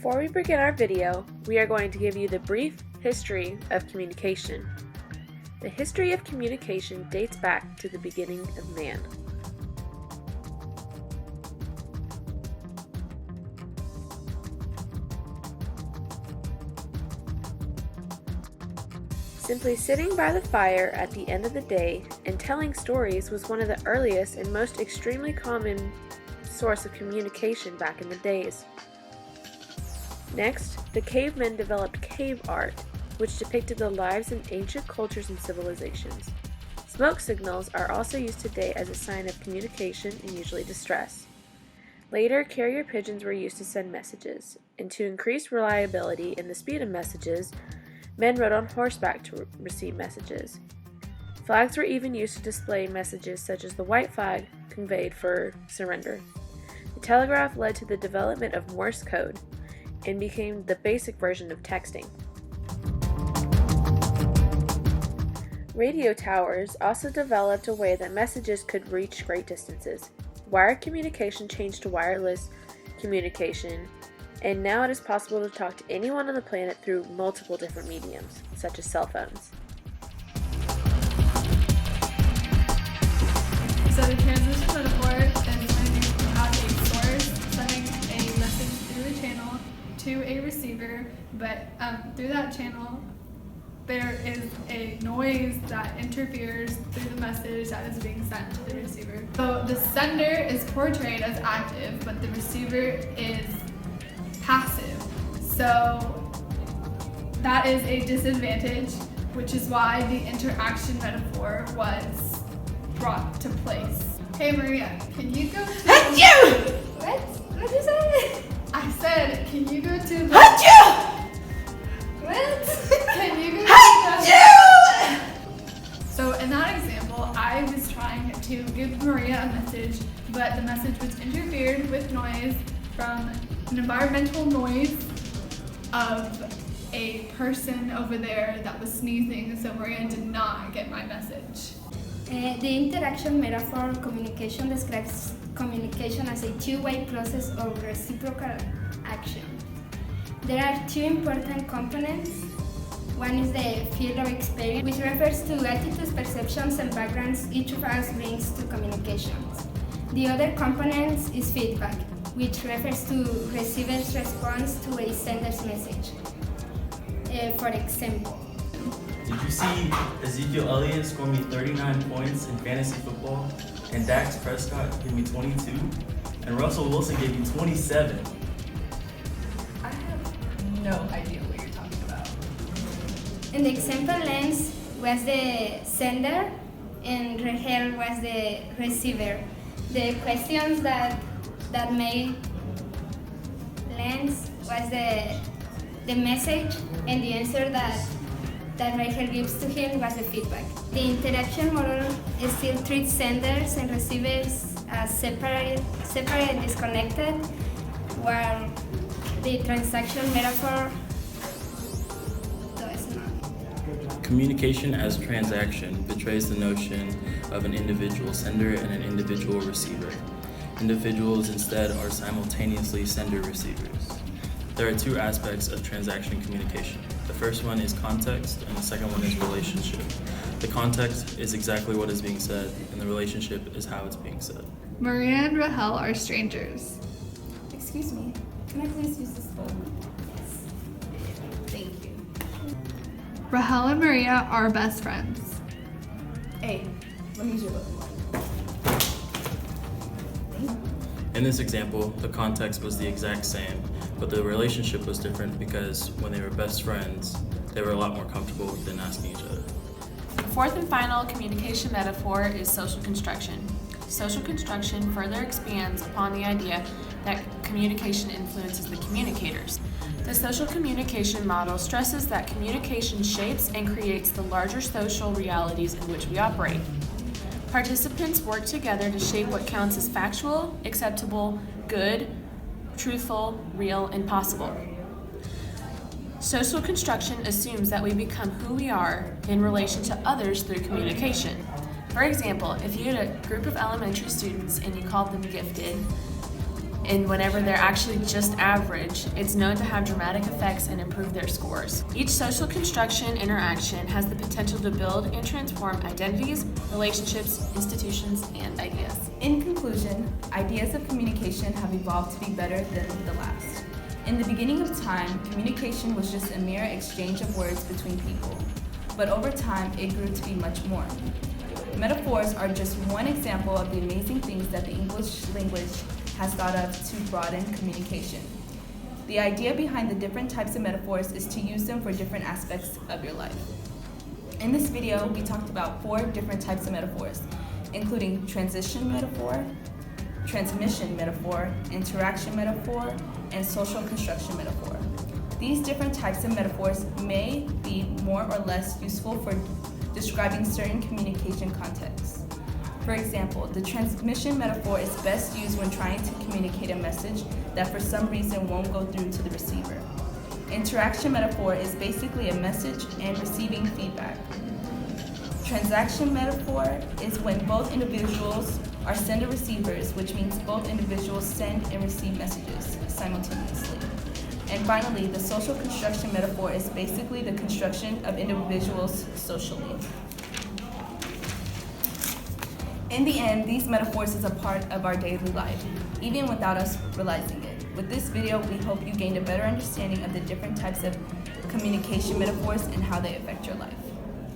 Before we begin our video, we are going to give you the brief history of communication. The history of communication dates back to the beginning of man. Simply sitting by the fire at the end of the day and telling stories was one of the earliest and most extremely common source of communication back in the days. Next, the cavemen developed cave art, which depicted the lives in ancient cultures and civilizations. Smoke signals are also used today as a sign of communication and usually distress. Later, carrier pigeons were used to send messages, and to increase reliability in the speed of messages, men rode on horseback to receive messages. Flags were even used to display messages such as the white flag conveyed for surrender. The telegraph led to the development of Morse code and became the basic version of texting. Radio towers also developed a way that messages could reach great distances. Wired communication changed to wireless communication, and now it is possible to talk to anyone on the planet through multiple different mediums, such as cell phones. So the transmission metaphor is when you have a source sending a message through a channel to a receiver, but through that channel there is a noise that interferes through the message that is being sent to the receiver. So the sender is portrayed as active, but the receiver is passive. So that is a disadvantage, which is why the interaction metaphor was brought to place. Hey Maria, can you go to What? What did you say? I said, can you go to the What? Can you go to So in that example, I was trying to give Maria a message, but the message was interfered with noise from an environmental noise of a person over there that was sneezing, so Maria did not get my message. The interaction metaphor communication describes communication as a two-way process of reciprocal action. There are two important components. One is the field of experience, which refers to attitudes, perceptions, and backgrounds each of us brings to communications. The other component is feedback, which refers to receiver's response to a sender's message. For example, did you see Ezekiel Elliott score me 39 points in fantasy football, and Dax Prescott gave me 22, and Russell Wilson gave me 27? I have no idea what you're talking about. in the example, Lance was the sender and Rahel was the receiver. The questions that made Lance was the message, and the answer that Rahel gives to him was the feedback. The interaction model still treats senders and receivers as separate and disconnected, while the transaction metaphor does not. Communication as transaction betrays the notion of an individual sender and an individual receiver. Individuals instead are simultaneously sender-receivers. There are two aspects of transaction communication. The first one is context, and the second one is relationship. The context is exactly what is being said, and the relationship is how it's being said. Maria and Rahel are strangers. Excuse me, can I please use this phone? Yes. Thank you. Rahel and Maria are best friends. Hey, let me use your book. In this example, the context was the exact same, but the relationship was different because when they were best friends, they were a lot more comfortable than asking each other. The fourth and final communication metaphor is social construction. Social construction further expands upon the idea that communication influences the communicators. The social communication model stresses that communication shapes and creates the larger social realities in which we operate. Participants work together to shape what counts as factual, acceptable, good, truthful, real, and possible. Social construction assumes that we become who we are in relation to others through communication. For example, if you had a group of elementary students and you called them gifted, and whenever they're actually just average, it's known to have dramatic effects and improve their scores. Each social construction interaction has the potential to build and transform identities, relationships, institutions, and ideas. In conclusion, ideas of communication have evolved to be better than the last. In the beginning of time, communication was just a mere exchange of words between people, but over time it grew to be much more. Metaphors are just one example of the amazing things that the English language has thought of to broaden communication. The idea behind the different types of metaphors is to use them for different aspects of your life. In this video, we talked about 4 different types of metaphors, including transition metaphor, transmission metaphor, interaction metaphor, and social construction metaphor. These different types of metaphors may be more or less useful for describing certain communication contexts. For example, the transmission metaphor is best used when trying to communicate a message that for some reason won't go through to the receiver. Interaction metaphor is basically a message and receiving feedback. Transaction metaphor is when both individuals are sender-receivers, which means both individuals send and receive messages simultaneously. And finally, the social construction metaphor is basically the construction of individuals socially. In the end, these metaphors is a part of our daily life, even without us realizing it. With this video, we hope you gained a better understanding of the different types of communication metaphors and how they affect your life.